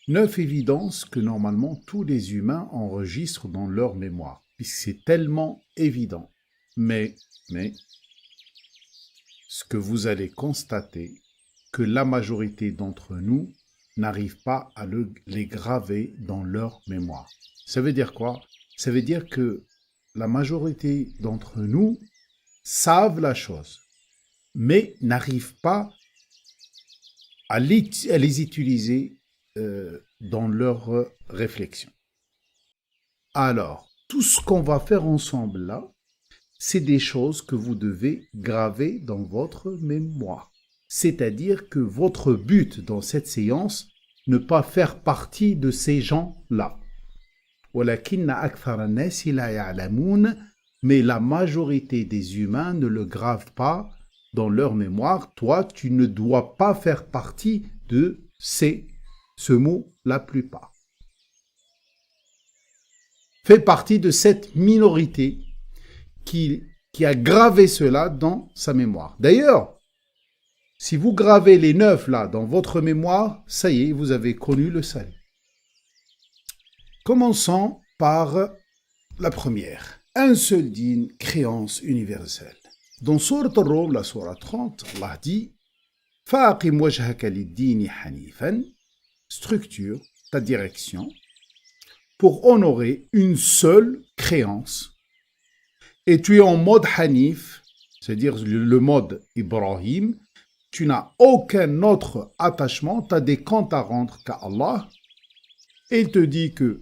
9 évidences que normalement tous les humains enregistrent dans leur mémoire, puisque c'est tellement évident. Mais, ce que vous allez constater, que la majorité d'entre nous n'arrive pas à les graver dans leur mémoire. Ça veut dire quoi? Ça veut dire que la majorité d'entre nous savent la chose, mais n'arrivent pas à les utiliser dans leur réflexion. Alors, tout ce qu'on va faire ensemble là, c'est des choses que vous devez graver dans votre mémoire. C'est-à-dire que votre but dans cette séance, ne pas faire partie de ces gens-là. Mais la majorité des humains ne le gravent pas dans leur mémoire. Toi, tu ne dois pas faire partie de ce mot, la plupart. Fais partie de cette minorité qui a gravé cela dans sa mémoire. D'ailleurs, si vous gravez les 9 là dans votre mémoire, ça y est, vous avez connu le salut. Commençons par la première. Un seul dîn, créance universelle. Dans Sourate Ar-Rum, la Sourate 30, Allah dit Fa'aqim wajhaka lid-dini hanifan, structure ta direction pour honorer une seule créance. Et tu es en mode hanif, c'est-à-dire le mode Ibrahim. Tu n'as aucun autre attachement, tu as des comptes à rendre qu'à Allah. Et il te dit que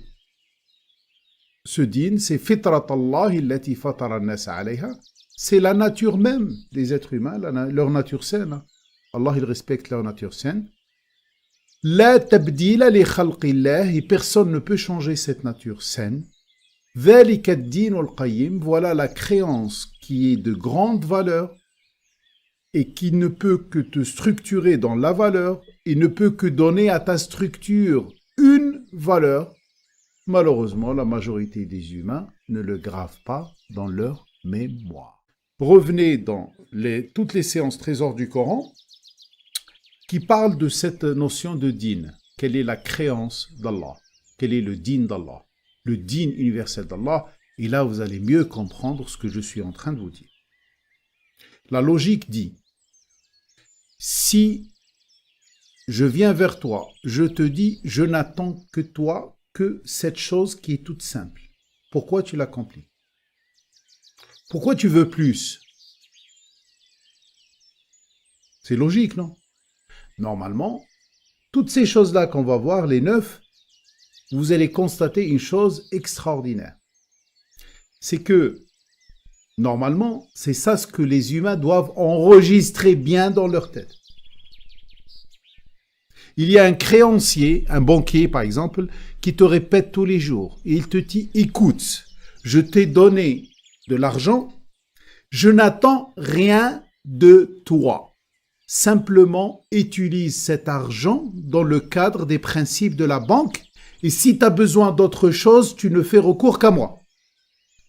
ce dîn, c'est fitrat Allah illati fatara an-nas alayha. C'est la nature même des êtres humains, leur nature saine. Allah, il respecte leur nature saine. La tabdila li khalqillah, et personne ne peut changer cette nature saine. Dhalika ad-din al-qayyim, voilà la créance qui est de grande valeur et qui ne peut que te structurer dans la valeur et ne peut que donner à ta structure une valeur. Malheureusement, la majorité des humains ne le gravent pas dans leur mémoire. Revenez dans toutes les séances trésors du Coran qui parlent de cette notion de dîn. Quelle est la créance d'Allah? Quel est le dîn d'Allah? Le dîn universel d'Allah. Et là, vous allez mieux comprendre ce que je suis en train de vous dire. La logique dit, si je viens vers toi, je te dis, je n'attends que toi, que cette chose qui est toute simple. Pourquoi tu l'accomplis? Pourquoi tu veux plus? C'est logique, non? Normalement, toutes ces choses-là qu'on va voir, les 9, vous allez constater une chose extraordinaire. C'est que, normalement, c'est ça ce que les humains doivent enregistrer bien dans leur tête. Il y a un créancier, un banquier par exemple, qui te répète tous les jours. Et il te dit, écoute, je t'ai donné de l'argent, je n'attends rien de toi. Simplement, utilise cet argent dans le cadre des principes de la banque. Et si tu as besoin d'autre chose, tu ne fais recours qu'à moi.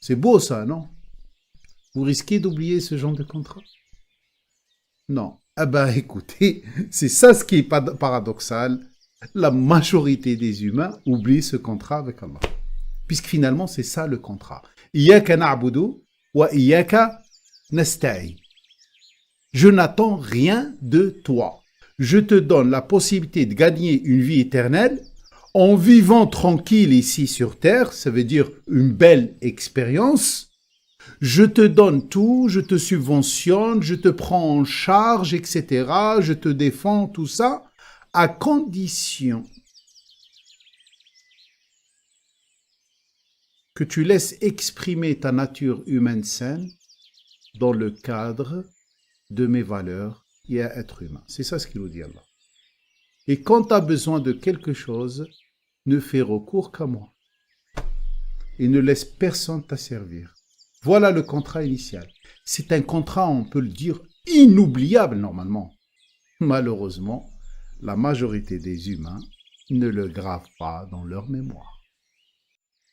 C'est beau ça, non? Vous risquez d'oublier ce genre de contrat? Non. Ah ben écoutez, c'est ça ce qui est paradoxal. La majorité des humains oublient ce contrat avec Allah. Puisque finalement, c'est ça le contrat. Iyaka na'budu wa iyaka nasta'in. Je n'attends rien de toi. Je te donne la possibilité de gagner une vie éternelle en vivant tranquille ici sur terre, ça veut dire une belle expérience. Je te donne tout, je te subventionne, je te prends en charge, etc. Je te défends, tout ça, à condition que tu laisses exprimer ta nature humaine saine dans le cadre de mes valeurs et à être humain. C'est ça ce qu'il nous dit Allah. Et quand tu as besoin de quelque chose, ne fais recours qu'à moi. Et ne laisse personne t'asservir. Voilà le contrat initial. C'est un contrat, on peut le dire, inoubliable normalement. Malheureusement, la majorité des humains ne le gravent pas dans leur mémoire.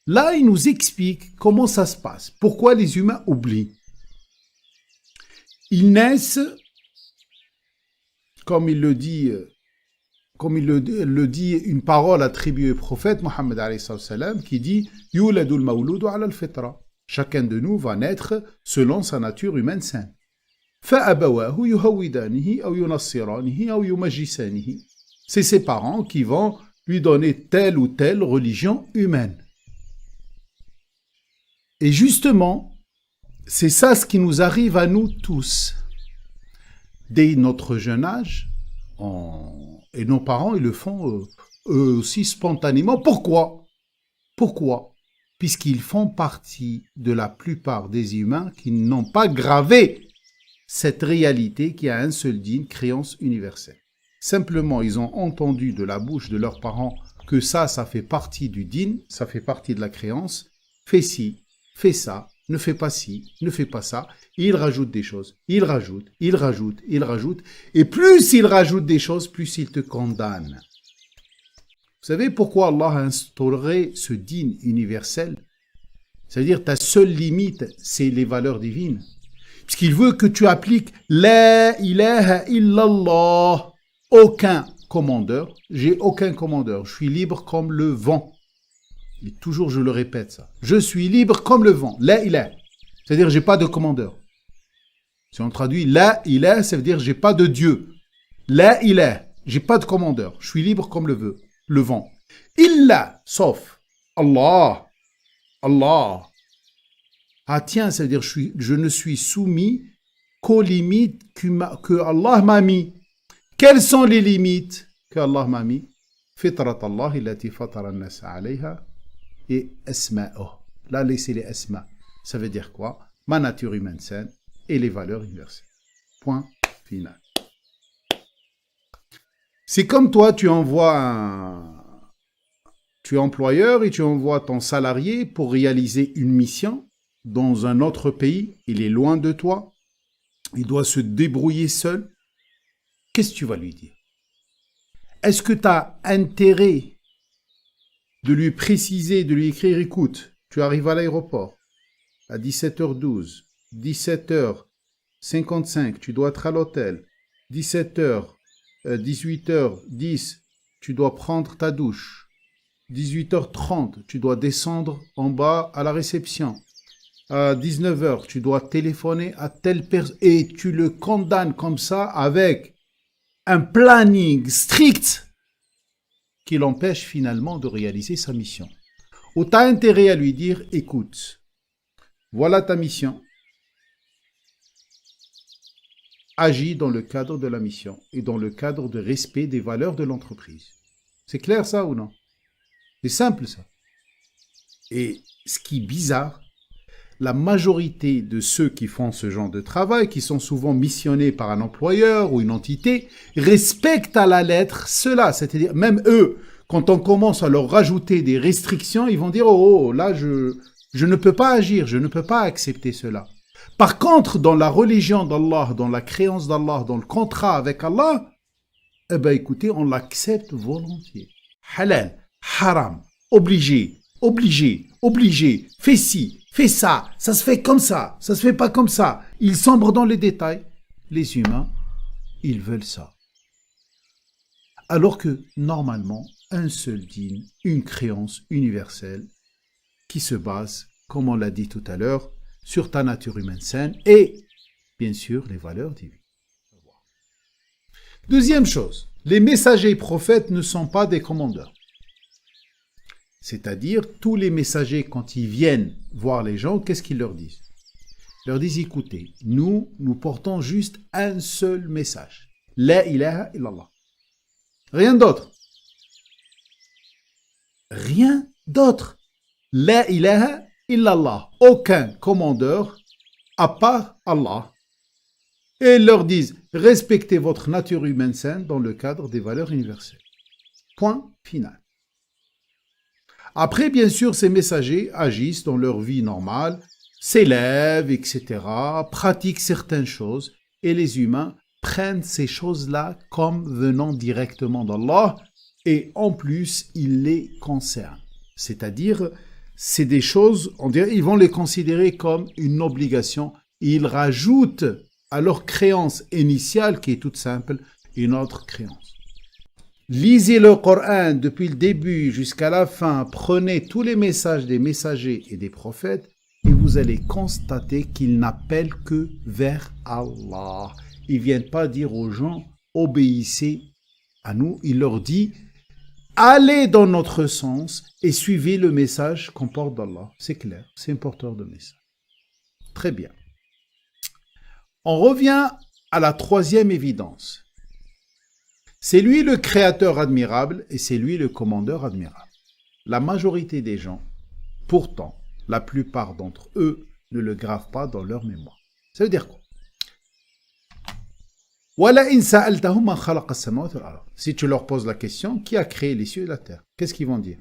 Là, il nous explique comment ça se passe. Pourquoi les humains oublient. Ils naissent, comme il le dit comme il le dit, une parole attribuée au prophète Mohammed alayhi salam qui dit « Yuladul mawludu ala al-fitra » Chacun de nous va naître selon sa nature humaine saine. فَأَبَوَاهُ يُهَوِّدَانِهِ أَوْ يُنَصِّرَانِهِ أَوْ يُمَجِّسَانِهِ C'est ses parents qui vont lui donner telle ou telle religion humaine. Et justement, c'est ça ce qui nous arrive à nous tous. Dès notre jeune âge, et nos parents, ils le font eux aussi spontanément. Pourquoi ? Puisqu'ils font partie de la plupart des humains qui n'ont pas gravé cette réalité qui a un seul dîn, créance universelle. Simplement, ils ont entendu de la bouche de leurs parents que ça fait partie du dîn, ça fait partie de la créance. Fais ci, fais ça, ne fais pas ci, ne fais pas ça. Et ils rajoutent des choses, ils rajoutent. Et plus ils rajoutent des choses, plus ils te condamnent. Vous savez pourquoi Allah a instauré ce dîn universel ? C'est-à-dire ta seule limite, c'est les valeurs divines. Puisqu'il veut que tu appliques La ilaha illallah. Aucun commandeur, j'ai aucun commandeur, je suis libre comme le vent. Et toujours je le répète ça. Je suis libre comme le vent. La ilaha. C'est-à-dire j'ai pas de commandeur. Si on traduit La ilaha, ça veut dire j'ai pas de Dieu. La ilaha, j'ai pas de commandeur. Je suis libre comme le vent. Illa, sauf Allah. Ah tiens, ça veut dire je ne suis soumis qu'aux limites que Allah m'a mis. Quelles sont les limites que Allah m'a mis ? Fitrat Allah allati fatara an-nas 'alayha et asma'uh. Là, laissez les asma. Ça veut dire quoi ? Ma nature humaine saine et les valeurs universelles. Point final. C'est comme toi, tu es employeur et tu envoies ton salarié pour réaliser une mission dans un autre pays. Il est loin de toi. Il doit se débrouiller seul. Qu'est-ce que tu vas lui dire ? Est-ce que tu as intérêt de lui préciser, de lui écrire, écoute, tu arrives à l'aéroport à 17h12, 17h55, tu dois être à l'hôtel, 17h, 18h10, tu dois prendre ta douche, 18h30, tu dois descendre en bas à la réception, à 19h, tu dois téléphoner à telle personne, et tu le condamnes comme ça avec un planning strict qui l'empêche finalement de réaliser sa mission. Ou tu as intérêt à lui dire, écoute, voilà ta mission, agis dans le cadre de la mission et dans le cadre de respect des valeurs de l'entreprise. C'est clair ça ou non ? C'est simple ça. Et ce qui est bizarre, la majorité de ceux qui font ce genre de travail, qui sont souvent missionnés par un employeur ou une entité, respectent à la lettre cela. C'est-à-dire, même eux, quand on commence à leur rajouter des restrictions, ils vont dire « Oh, là, je ne peux pas agir, je ne peux pas accepter cela. » Par contre, dans la religion d'Allah, dans la créance d'Allah, dans le contrat avec Allah, eh bien, écoutez, on l'accepte volontiers. Halal, haram, obligé, fais ci, fais ça se fait comme ça se fait pas comme ça. Ils sombrent dans les détails. Les humains, ils veulent ça. Alors que, normalement, un seul dîn, une créance universelle qui se base, comme on l'a dit tout à l'heure, sur ta nature humaine saine et, bien sûr, les valeurs divines. Deuxième chose, les messagers et prophètes ne sont pas des commandeurs. C'est-à-dire, tous les messagers, quand ils viennent voir les gens, qu'est-ce qu'ils leur disent ? Ils leur disent, écoutez, nous portons juste un seul message. La ilaha illallah. Rien d'autre. Rien d'autre. La ilaha illallah. Aucun commandeur à part Allah. Et ils leur disent, respectez votre nature humaine saine dans le cadre des valeurs universelles. Point final. Après, bien sûr, ces messagers agissent dans leur vie normale, s'élèvent, etc., pratiquent certaines choses, et les humains prennent ces choses-là comme venant directement d'Allah, et en plus, ils les concernent. C'est-à-dire, c'est des choses, on dirait, ils vont les considérer comme une obligation, et ils rajoutent à leur créance initiale, qui est toute simple, une autre créance. Lisez le Coran depuis le début jusqu'à la fin, prenez tous les messages des messagers et des prophètes et vous allez constater qu'ils n'appellent que vers Allah. Ils ne viennent pas dire aux gens, obéissez à nous. Il leur dit, allez dans notre sens et suivez le message qu'on porte d'Allah. C'est clair, c'est un porteur de message. Très bien. On revient à la troisième évidence. C'est lui le créateur admirable et c'est lui le commandeur admirable. La majorité des gens, pourtant, la plupart d'entre eux ne le gravent pas dans leur mémoire. Ça veut dire quoi? Si tu leur poses la question, qui a créé les cieux et la terre? Qu'est-ce qu'ils vont dire?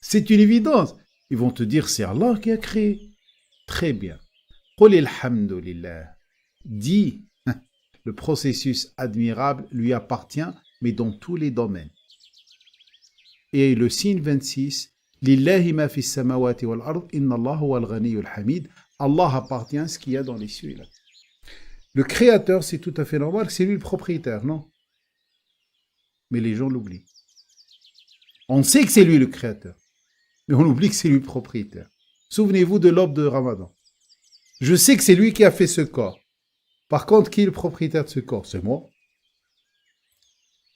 C'est une évidence. Ils vont te dire, c'est Allah qui a créé. Très bien. Dis, le processus admirable lui appartient, mais dans tous les domaines. Et le signe 26, Lillahi ma fis samawati wal ard, inna Allah huwa al-ghaniyyul hamid. Allah appartient à ce qu'il y a dans les cieux et la terre. Le créateur, c'est tout à fait normal, c'est lui le propriétaire, non? Mais les gens l'oublient. On sait que c'est lui le créateur, mais on oublie que c'est lui le propriétaire. Souvenez-vous de l'aube de Ramadan. Je sais que c'est lui qui a fait ce corps. Par contre, qui est le propriétaire de ce corps? C'est moi.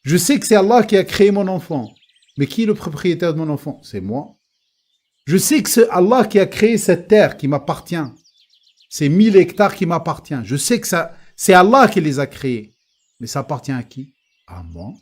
Je sais que c'est Allah qui a créé mon enfant. Mais qui est le propriétaire de mon enfant? C'est moi. Je sais que c'est Allah qui a créé cette terre qui m'appartient. Ces 1000 hectares qui m'appartiennent. Je sais que c'est Allah qui les a créés. Mais ça appartient à qui? À moi.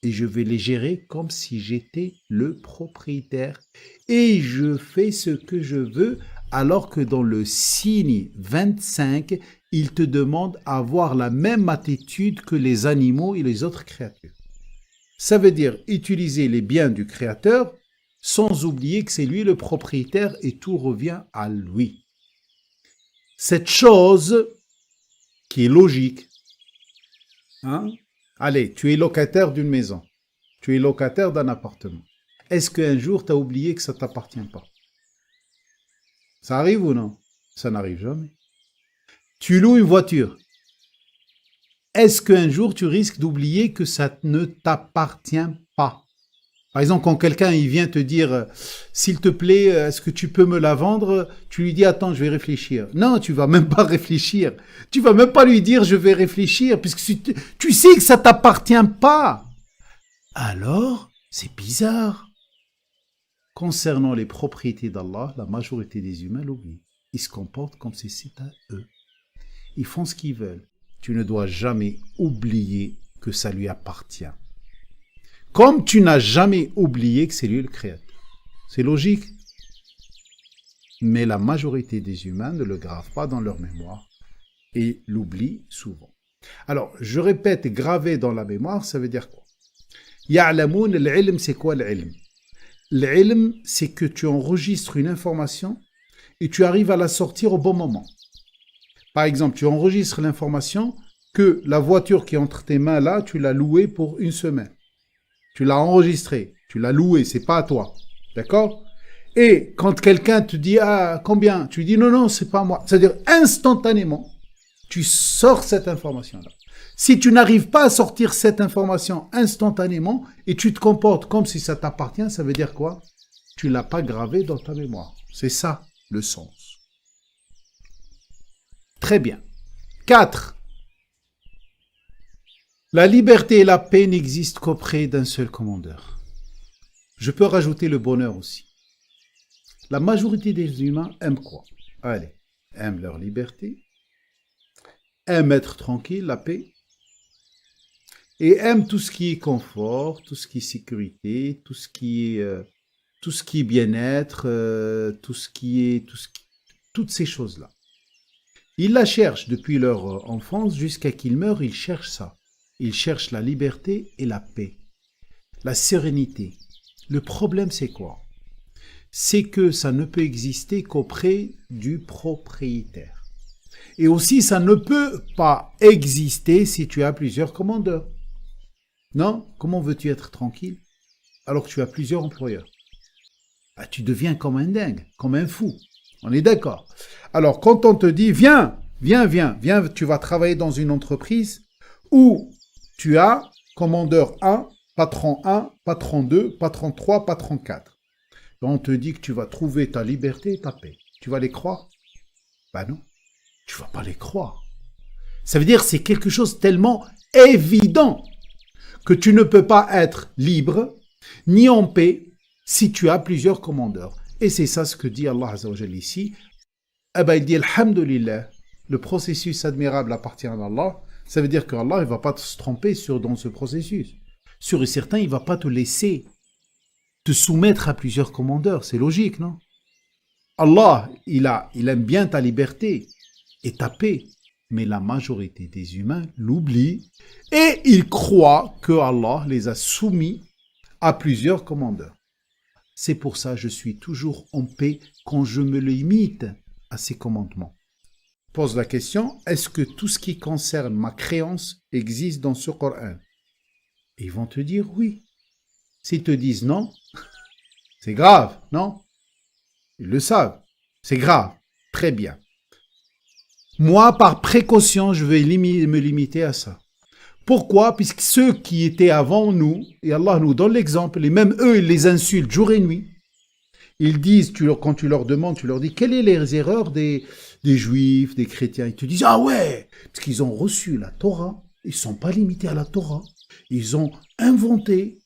Et je vais les gérer comme si j'étais le propriétaire. Et je fais ce que je veux, alors que dans le signe 25, il te demande d'avoir la même attitude que les animaux et les autres créatures. Ça veut dire utiliser les biens du créateur sans oublier que c'est lui le propriétaire et tout revient à lui. Cette chose qui est logique, hein? Allez, tu es locataire d'une maison, tu es locataire d'un appartement. Est-ce qu'un jour tu as oublié que ça ne t'appartient pas? Ça arrive ou non? Ça n'arrive jamais. Tu loues une voiture. Est-ce qu'un jour tu risques d'oublier que ça ne t'appartient pas? Par exemple, quand quelqu'un il vient te dire « S'il te plaît, est-ce que tu peux me la vendre ?» Tu lui dis « Attends, je vais réfléchir. » Non, tu vas même pas réfléchir. Tu vas même pas lui dire « Je vais réfléchir » puisque tu sais que ça t'appartient pas. Alors, c'est bizarre. Concernant les propriétés d'Allah, la majorité des humains l'oublient. Ils se comportent comme si c'était à eux. Ils font ce qu'ils veulent. Tu ne dois jamais oublier que ça lui appartient. Comme tu n'as jamais oublié que c'est lui le créateur. C'est logique. Mais la majorité des humains ne le gravent pas dans leur mémoire et l'oublient souvent. Alors, je répète, graver dans la mémoire, ça veut dire quoi? Ya'lamoun al-ilm, c'est quoi l'ilm? L'ilm, c'est que tu enregistres une information et tu arrives à la sortir au bon moment. Par exemple, tu enregistres l'information que la voiture qui est entre tes mains là, tu l'as louée pour une semaine. Tu l'as enregistrée, tu l'as louée, c'est pas à toi. D'accord? Et quand quelqu'un te dit « Ah, combien ?» Tu lui dis « Non, non, c'est pas moi. » C'est-à-dire, instantanément, tu sors cette information-là. Si tu n'arrives pas à sortir cette information instantanément et tu te comportes comme si ça t'appartient, ça veut dire quoi? Tu ne l'as pas gravé dans ta mémoire. C'est ça, le sens. Très bien. 4. La liberté et la paix n'existent qu'auprès d'un seul commandeur. Je peux rajouter le bonheur aussi. La majorité des humains aiment quoi? Allez, aiment leur liberté, aiment être tranquille, la paix, et aiment tout ce qui est confort, tout ce qui est sécurité, tout ce qui est bien-être, toutes ces choses-là. Ils la cherchent depuis leur enfance jusqu'à qu'ils meurent, ils cherchent ça. Ils cherchent la liberté et la paix, la sérénité. Le problème, c'est quoi? C'est que ça ne peut exister qu'auprès du propriétaire. Et aussi, ça ne peut pas exister si tu as plusieurs commandeurs. Non? Comment veux-tu être tranquille alors que tu as plusieurs employeurs? Tu deviens comme un dingue, comme un fou. On est d'accord. Alors, quand on te dit, viens viens, tu vas travailler dans une entreprise où tu as commandeur 1, patron 2, patron 3, patron 4. Et on te dit que tu vas trouver ta liberté et ta paix. Tu vas les croire? Ben non, tu vas pas les croire. Ça veut dire que c'est quelque chose tellement évident que tu ne peux pas être libre ni en paix si tu as plusieurs commandeurs. Et c'est ça ce que dit Allah Azza wa Jalla ici. Eh ben, il dit Alhamdulillah, le processus admirable appartient à Allah. Ça veut dire qu'Allah ne va pas se tromper dans ce processus. Sûr et certain, il ne va pas te laisser te soumettre à plusieurs commandeurs. C'est logique, non? Allah, il aime bien ta liberté et ta paix. Mais la majorité des humains l'oublient et ils croient que Allah les a soumis à plusieurs commandeurs. C'est pour ça que je suis toujours en paix quand je me limite à ces commandements. Pose la question, est-ce que tout ce qui concerne ma créance existe dans ce Coran? Et ils vont te dire oui. S'ils te disent non, c'est grave, non? Ils le savent, c'est grave, très bien. Moi, par précaution, je vais me limiter à ça. Pourquoi? Puisque ceux qui étaient avant nous, et Allah nous donne l'exemple, et même eux, ils les insultent jour et nuit. Ils disent, quand tu leur demandes, tu leur dis, quelles sont les erreurs des juifs, des chrétiens? Ils te disent, ah ouais, parce qu'ils ont reçu la Torah, ils ne sont pas limités à la Torah. Ils ont inventé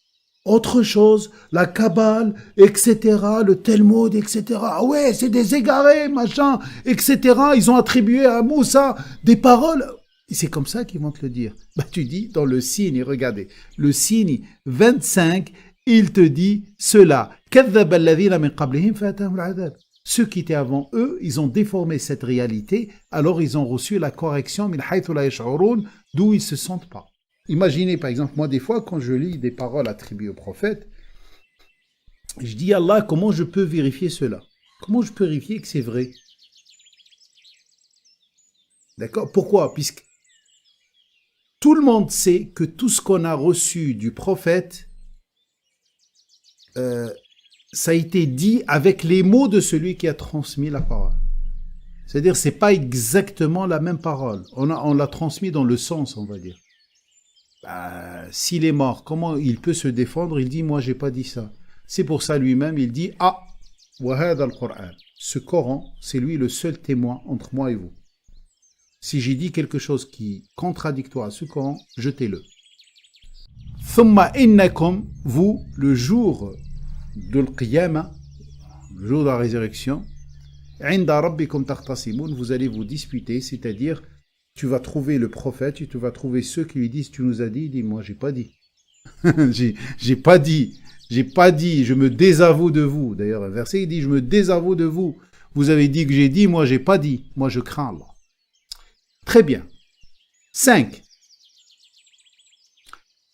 autre chose, la Kabbale, etc., le Talmud, etc. Ah ouais, c'est des égarés, machin, etc. Ils ont attribué à Moussa des paroles. Et c'est comme ça qu'ils vont te le dire. Bah, tu dis, dans le signe, regardez, le signe 25, il te dit cela. Ceux qui étaient avant eux, ils ont déformé cette réalité, alors ils ont reçu la correction, d'où ils ne se sentent pas. Imaginez, par exemple, moi, des fois, quand je lis des paroles attribuées au prophète, je dis, Allah, comment je peux vérifier cela? Comment je peux vérifier que c'est vrai? D'accord? Pourquoi? Puisque tout le monde sait que tout ce qu'on a reçu du prophète, ça a été dit avec les mots de celui qui a transmis la parole. C'est-à-dire, c'est pas exactement la même parole. On l'a transmis dans le sens, on va dire. S'il est mort, comment il peut se défendre? Il dit, moi, j'ai pas dit ça. C'est pour ça lui-même, il dit, ah, wahad al-Qur'an. Ce Coran, c'est lui le seul témoin entre moi et vous. Si j'ai dit quelque chose qui est contradictoire à ce Coran, jetez-le. Thumma innakum, vous, le jour de l'Qiyamah, le jour de la résurrection, inda rabbikum taqtasimun, vous allez vous disputer, c'est-à-dire, tu vas trouver le prophète, tu vas trouver ceux qui lui disent, tu nous as dit, il dit, moi, j'ai pas dit. j'ai pas dit, je me désavoue de vous. D'ailleurs, un verset, il dit, je me désavoue de vous. Vous avez dit que j'ai dit, moi, j'ai pas dit. Moi, je crains Allah. Très bien. 5.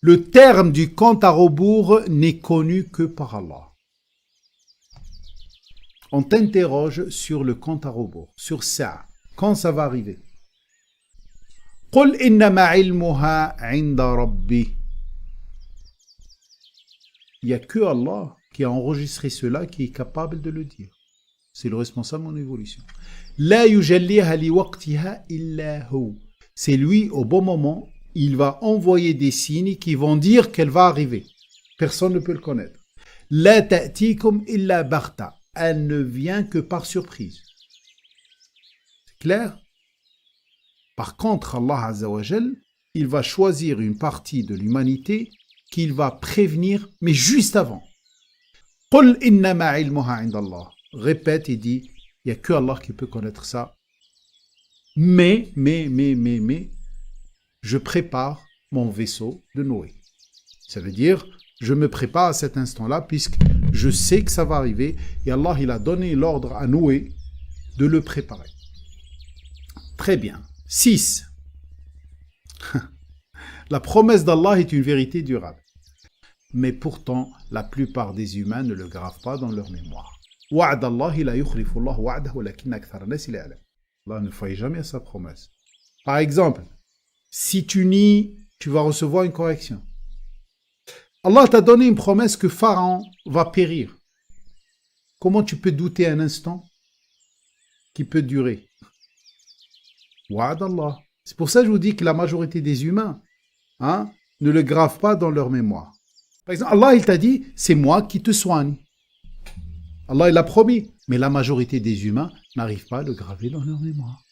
Le terme du compte à rebours n'est connu que par Allah. On t'interroge sur le compte à rebours, sur ça. Quand ça va arriver? قُلْ إِنَّمَا عِلْمُهَا عِنْدَ رَبِّي. Il n'y a que Allah qui a enregistré cela, qui est capable de le dire. C'est le responsable de mon évolution. لَا يُجَلِّيهَا لِوَقْتِهَا إِلَّا هُوَ. C'est lui, au bon moment, il va envoyer des signes qui vont dire qu'elle va arriver. Personne ne peut le connaître. لَا تَأْتِيكُمْ إِلَّا بَغْتَةً. Elle ne vient que par surprise. C'est clair? Par contre, Allah Azza wa Jal, il va choisir une partie de l'humanité qu'il va prévenir, mais juste avant. قُلْ إِنَّمَا عِلْمُهَا عِنْدَ اللَّهِ. Répète et dit, il n'y a que Allah qui peut connaître ça. Mais, je prépare mon vaisseau de Noé. Ça veut dire, je me prépare à cet instant-là, puisque je sais que ça va arriver, et Allah, il a donné l'ordre à Noé de le préparer. Très bien. 6. La promesse d'Allah est une vérité durable. Mais pourtant, la plupart des humains ne le gravent pas dans leur mémoire. Allah ne faille jamais à sa promesse. Par exemple, si tu nies, tu vas recevoir une correction. Allah t'a donné une promesse que Pharaon va périr. Comment tu peux douter un instant qui peut durer? Wa'ad Allah. C'est pour ça que je vous dis que la majorité des humains ne le gravent pas dans leur mémoire. Par exemple, Allah, il t'a dit, c'est moi qui te soigne. Allah, il l'a promis. Mais la majorité des humains n'arrivent pas à le graver dans leur mémoire.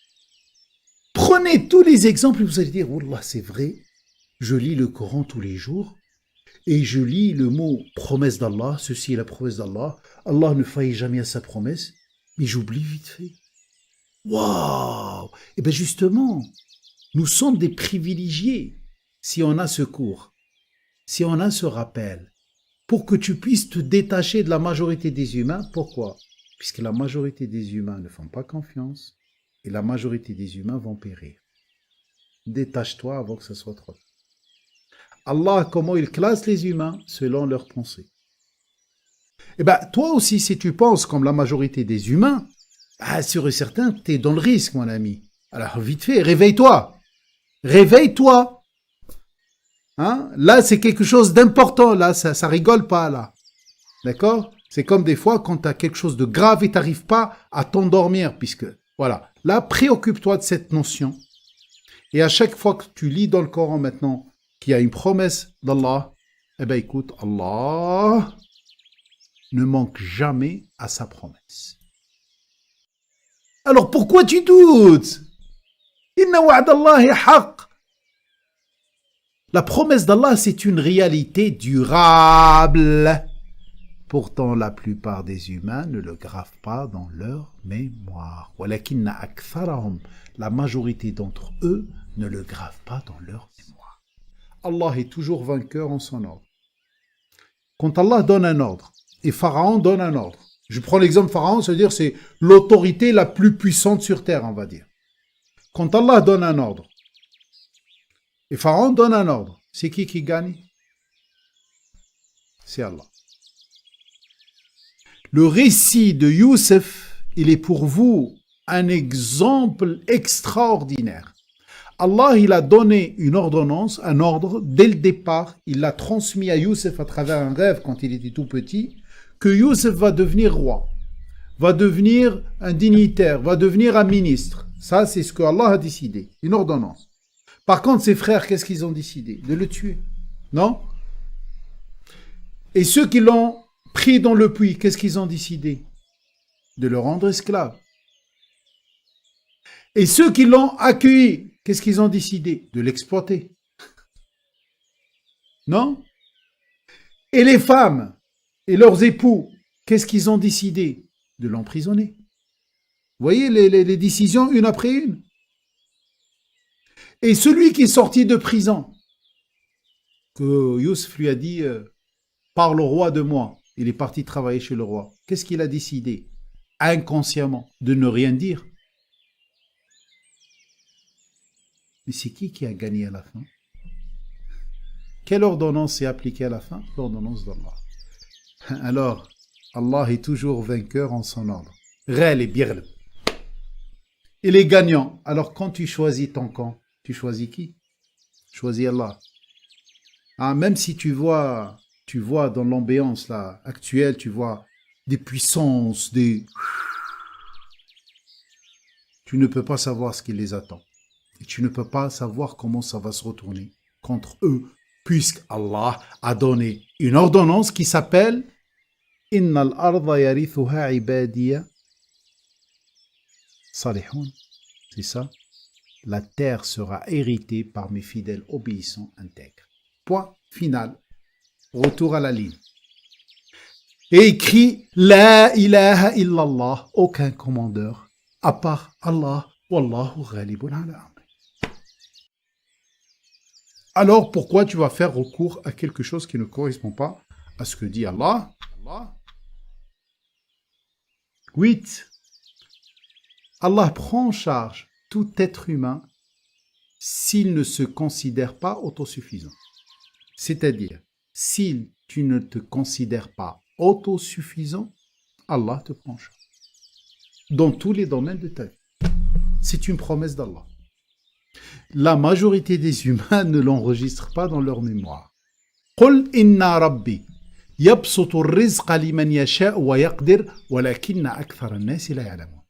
Prenez tous les exemples et vous allez dire, Wallah, c'est vrai, je lis le Coran tous les jours et je lis le mot promesse d'Allah, ceci est la promesse d'Allah, Allah ne faillit jamais à sa promesse, mais j'oublie vite fait. Waouh! Eh bien justement, nous sommes des privilégiés si on a ce cours, si on a ce rappel, pour que tu puisses te détacher de la majorité des humains. Pourquoi? Puisque la majorité des humains ne font pas confiance et la majorité des humains vont périr. Détache-toi avant que ce soit trop tard. Allah, comment il classe les humains? Selon leurs pensées. Eh bien, toi aussi, si tu penses comme la majorité des humains, sûr et certain, tu es dans le risque, mon ami. Alors, vite fait, réveille-toi. Réveille-toi. Là, c'est quelque chose d'important. Là, ça rigole pas, là. D'accord? C'est comme des fois quand tu as quelque chose de grave et tu n'arrives pas à t'endormir, puisque, voilà. Là, préoccupe-toi de cette notion. Et à chaque fois que tu lis dans le Coran maintenant qu'il y a une promesse d'Allah, eh bien, écoute, Allah ne manque jamais à sa promesse. Alors, pourquoi tu doutes? Inna wa'dallahi haqq. La promesse d'Allah, c'est une réalité durable. Pourtant, la plupart des humains ne le gravent pas dans leur mémoire. Walakinna aktharahum, la majorité d'entre eux ne le gravent pas dans leur mémoire. Allah est toujours vainqueur en son ordre. Quand Allah donne un ordre, et Pharaon donne un ordre, je prends l'exemple Pharaon, c'est-à-dire c'est l'autorité la plus puissante sur terre, on va dire. Quand Allah donne un ordre, et Pharaon donne un ordre, c'est qui gagne? C'est Allah. Le récit de Youssef, il est pour vous un exemple extraordinaire. Allah, il a donné une ordonnance, un ordre, dès le départ, il l'a transmis à Youssef à travers un rêve quand il était tout petit, que Youssef va devenir roi, va devenir un dignitaire, va devenir un ministre. Ça, c'est ce que Allah a décidé, une ordonnance. Par contre, ses frères, qu'est-ce qu'ils ont décidé? De le tuer. Non? Et ceux qui l'ont pris dans le puits, qu'est-ce qu'ils ont décidé? De le rendre esclave. Et ceux qui l'ont accueilli, qu'est-ce qu'ils ont décidé? De l'exploiter. Non? Et les femmes et leurs époux, qu'est-ce qu'ils ont décidé? De l'emprisonner. Vous voyez les décisions une après une. Et celui qui est sorti de prison, que Youssef lui a dit, parle au roi de moi. Il est parti travailler chez le roi. Qu'est-ce qu'il a décidé? Inconsciemment, de ne rien dire. Mais c'est qui a gagné à la fin? Quelle ordonnance est appliquée à la fin? L'ordonnance d'Allah. Alors, Allah est toujours vainqueur en son ordre. Rel et birl. Il est gagnant. Alors, quand tu choisis ton camp, tu choisis qui? Choisis Allah. Même si tu vois dans l'ambiance là, actuelle, tu vois des puissances, tu ne peux pas savoir ce qui les attend. Et tu ne peux pas savoir comment ça va se retourner contre eux, puisque Allah a donné une ordonnance qui s'appelle « Innal arda yarithuha ibadiya salihun ». C'est ça. La terre sera héritée par mes fidèles obéissants intègres. Point final. Retour à la ligne. Et écrit « La ilaha illallah » aucun commandeur, à part Allah. Wallahu ghalibun ala amri. Alors, pourquoi tu vas faire recours à quelque chose qui ne correspond pas à ce que dit Allah? 8. Allah prend en charge tout être humain s'il ne se considère pas autosuffisant. C'est-à-dire, si tu ne te considères pas autosuffisant, Allah te prend en charge. Dans tous les domaines de ta vie. C'est une promesse d'Allah. La majorité des humains ne l'enregistrent pas dans leur mémoire. قُلْ إِنَّ رَبِّي يَبْسُطُ الرِّزْقَ لِمَنْ يَشَاءُ وَيَقْدِرُ وَلَكِنَّ أَكْثَرَ النَّاسِ لَا يَعْلَمُونَ.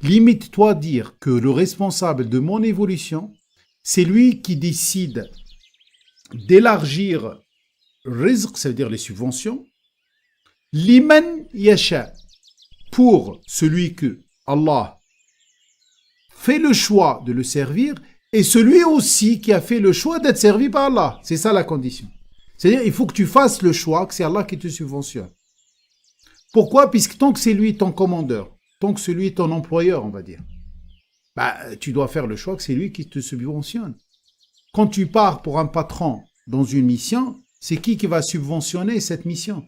Limite-toi à dire que le responsable de mon évolution, c'est lui qui décide d'élargir rizq, ça veut dire les subventions, liman yasha, pour celui que Allah fait le choix de le servir, et celui aussi qui a fait le choix d'être servi par Allah. C'est ça la condition. C'est-à-dire, il faut que tu fasses le choix, que c'est Allah qui te subventionne. Pourquoi? Puisque tant que c'est lui ton commandeur, tant que c'est lui ton employeur, on va dire, tu dois faire le choix que c'est lui qui te subventionne. Quand tu pars pour un patron dans une mission, c'est qui va subventionner cette mission?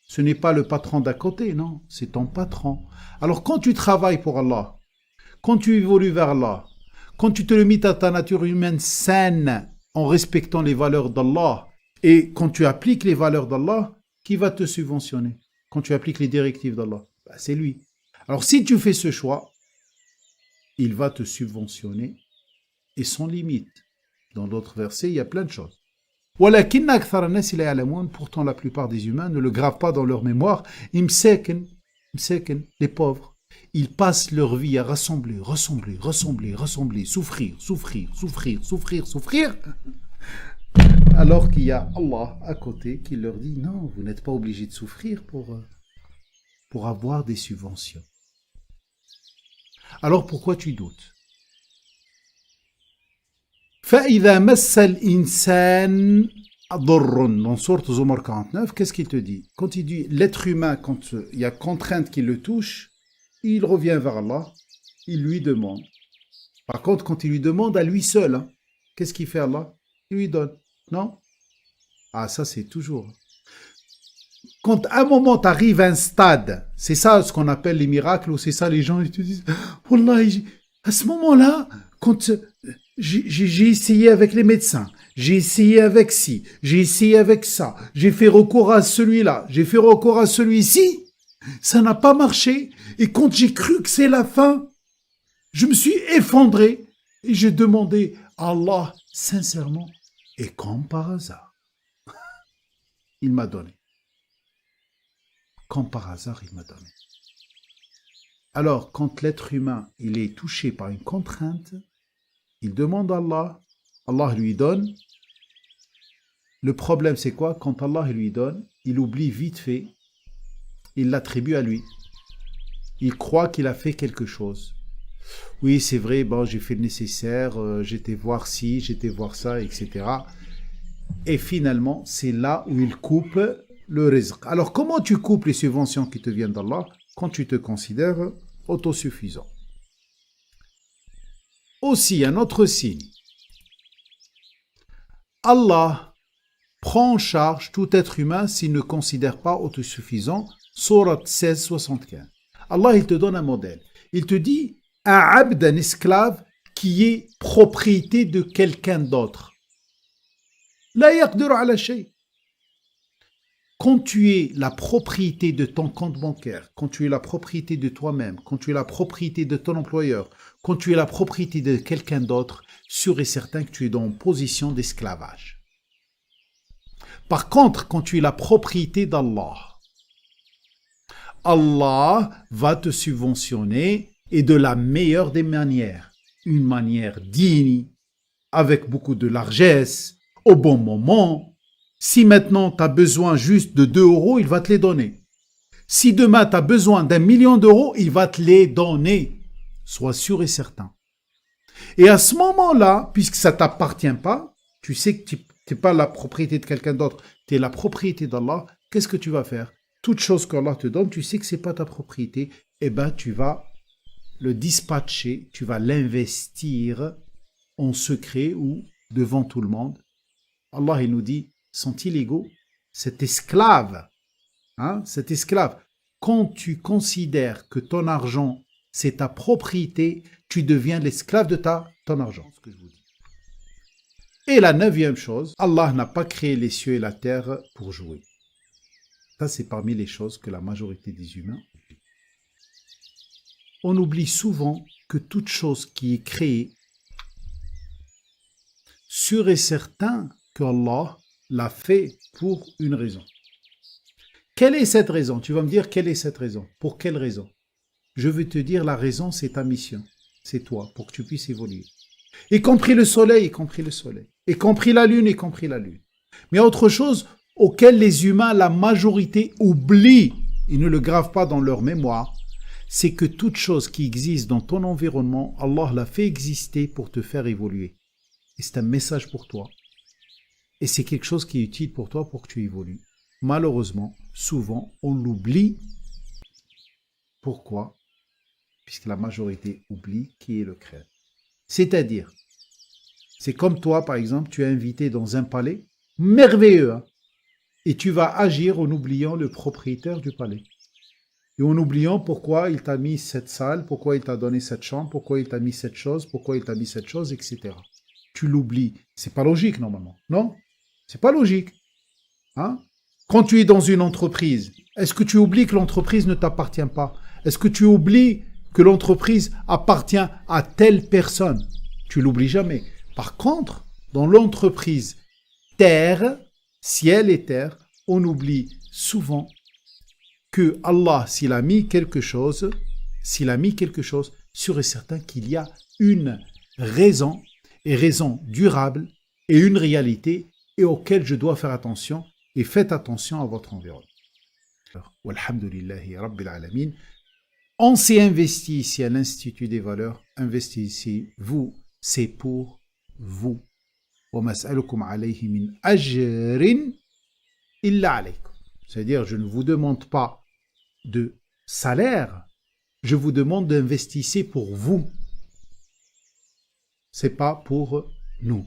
Ce n'est pas le patron d'à côté, non, c'est ton patron. Alors quand tu travailles pour Allah, quand tu évolues vers Allah, quand tu te limites à ta nature humaine saine en respectant les valeurs d'Allah, et quand tu appliques les valeurs d'Allah, qui va te subventionner? Quand tu appliques les directives d'Allah, c'est lui. Alors si tu fais ce choix, il va te subventionner et sans limite. Dans d'autres versets, il y a plein de choses. Pourtant, la plupart des humains ne le gravent pas dans leur mémoire. Les pauvres, ils passent leur vie à rassembler, souffrir, alors qu'il y a Allah à côté qui leur dit non, vous n'êtes pas obligé de souffrir pour avoir des subventions. Alors pourquoi tu doutes? فَإِذَا مَسَّ الْإِنسَانَ ضُرٌّ dans sourate Zumar 49, qu'est-ce qu'il te dit? Quand il dit l'être humain, quand il y a contrainte qui le touche, il revient vers Allah, il lui demande. Par contre, quand il lui demande à lui seul, qu'est-ce qu'il fait Allah? Il lui donne. Non? Ah, ça c'est toujours. Quand à un moment tu arrives à un stade, c'est ça ce qu'on appelle les miracles, ou c'est ça les gens ils te disent, Wallahi, à ce moment-là, quand j'ai essayé avec les médecins, j'ai essayé avec ci, j'ai essayé avec ça, j'ai fait recours à celui-là, j'ai fait recours à celui-ci, ça n'a pas marché, et quand j'ai cru que c'est la fin, je me suis effondré, et j'ai demandé à Allah, sincèrement, et comme par hasard, il m'a donné. Comme par hasard, il m'a donné. Alors, quand l'être humain il est touché par une contrainte, il demande à Allah, Allah lui donne. Le problème, c'est quoi? Quand Allah lui donne, il oublie vite fait, il l'attribue à lui. Il croit qu'il a fait quelque chose. Oui, c'est vrai, bon, j'ai fait le nécessaire, j'étais voir ci, j'étais voir ça, etc. Et finalement, c'est là où il coupe le rizq. Alors, comment tu coupes les subventions qui te viennent d'Allah? Quand tu te considères autosuffisant. Aussi, un autre signe. Allah prend en charge tout être humain s'il ne considère pas autosuffisant. Sourate 16, 75. Allah, il te donne un modèle. Il te dit, un abd, un esclave, qui est propriété de quelqu'un d'autre. La yaqdiru ala shay. Quand tu es la propriété de ton compte bancaire, quand tu es la propriété de toi-même, quand tu es la propriété de ton employeur, quand tu es la propriété de quelqu'un d'autre, sûr et certain que tu es dans une position d'esclavage. Par contre, quand tu es la propriété d'Allah, Allah va te subventionner et de la meilleure des manières. Une manière digne, avec beaucoup de largesse, au bon moment. Si maintenant tu as besoin juste de 2 euros, il va te les donner. Si demain tu as besoin d'1 million d'euros, il va te les donner. Sois sûr et certain. Et à ce moment-là, puisque ça ne t'appartient pas, tu sais que tu n'es pas la propriété de quelqu'un d'autre, tu es la propriété d'Allah, qu'est-ce que tu vas faire? Toute chose qu'Allah te donne, tu sais que ce n'est pas ta propriété, eh bien tu vas le dispatcher, tu vas l'investir en secret ou devant tout le monde. Allah, il nous dit, sont-ils égaux? Cet esclave, quand tu considères que ton argent, c'est ta propriété, tu deviens l'esclave de ton argent. Ce que je vous dis. Et la 9e chose, Allah n'a pas créé les cieux et la terre pour jouer. Ça, c'est parmi les choses que la majorité des humains oublient. On oublie souvent que toute chose qui est créée, sûr et certain que Allah l'a fait pour une raison. Quelle est cette raison? Tu vas me dire, quelle est cette raison? Pour quelle raison? je veux te dire la raison, c'est ta mission. C'est toi, pour que tu puisses évoluer. Y compris le soleil, y compris le soleil. Y compris la lune, y compris la lune. Mais autre chose auquel les humains, la majorité, oublient, ils ne le gravent pas dans leur mémoire, c'est que toute chose qui existe dans ton environnement, Allah l'a fait exister pour te faire évoluer. Et c'est un message pour toi. Et c'est quelque chose qui est utile pour toi pour que tu évolues. Malheureusement, souvent, on l'oublie. Pourquoi? Puisque la majorité oublie qui est le créateur. C'est-à-dire, c'est comme toi, par exemple, tu es invité dans un palais merveilleux, hein, et tu vas agir en oubliant le propriétaire du palais. Et en oubliant pourquoi il t'a mis cette salle, pourquoi il t'a donné cette chambre, pourquoi il t'a mis cette chose, pourquoi il t'a mis cette chose, etc. Tu l'oublies. C'est pas logique, normalement. Non? C'est pas logique. Hein? Quand tu es dans une entreprise, est-ce que tu oublies que l'entreprise ne t'appartient pas? Est-ce que tu oublies que l'entreprise appartient à telle personne? Tu l'oublies jamais. Par contre, dans l'entreprise terre, ciel et terre, on oublie souvent que Allah, s'il a mis quelque chose, sûr et certain qu'il y a une raison, et raison durable, et une réalité, et auquel je dois faire attention, et faites attention à votre environnement. Walhamdulillahi Rabbil Alamin. On s'est investi ici à l'Institut des valeurs, investissez-vous, c'est pour vous. وَمَا أَسْأَلُكُمْ عَلَيْهِ مِنْ أَجْرٍ إِلَّا عَلَيْكُمْ. C'est-à-dire, je ne vous demande pas de salaire, je vous demande d'investir pour vous. C'est pas pour nous.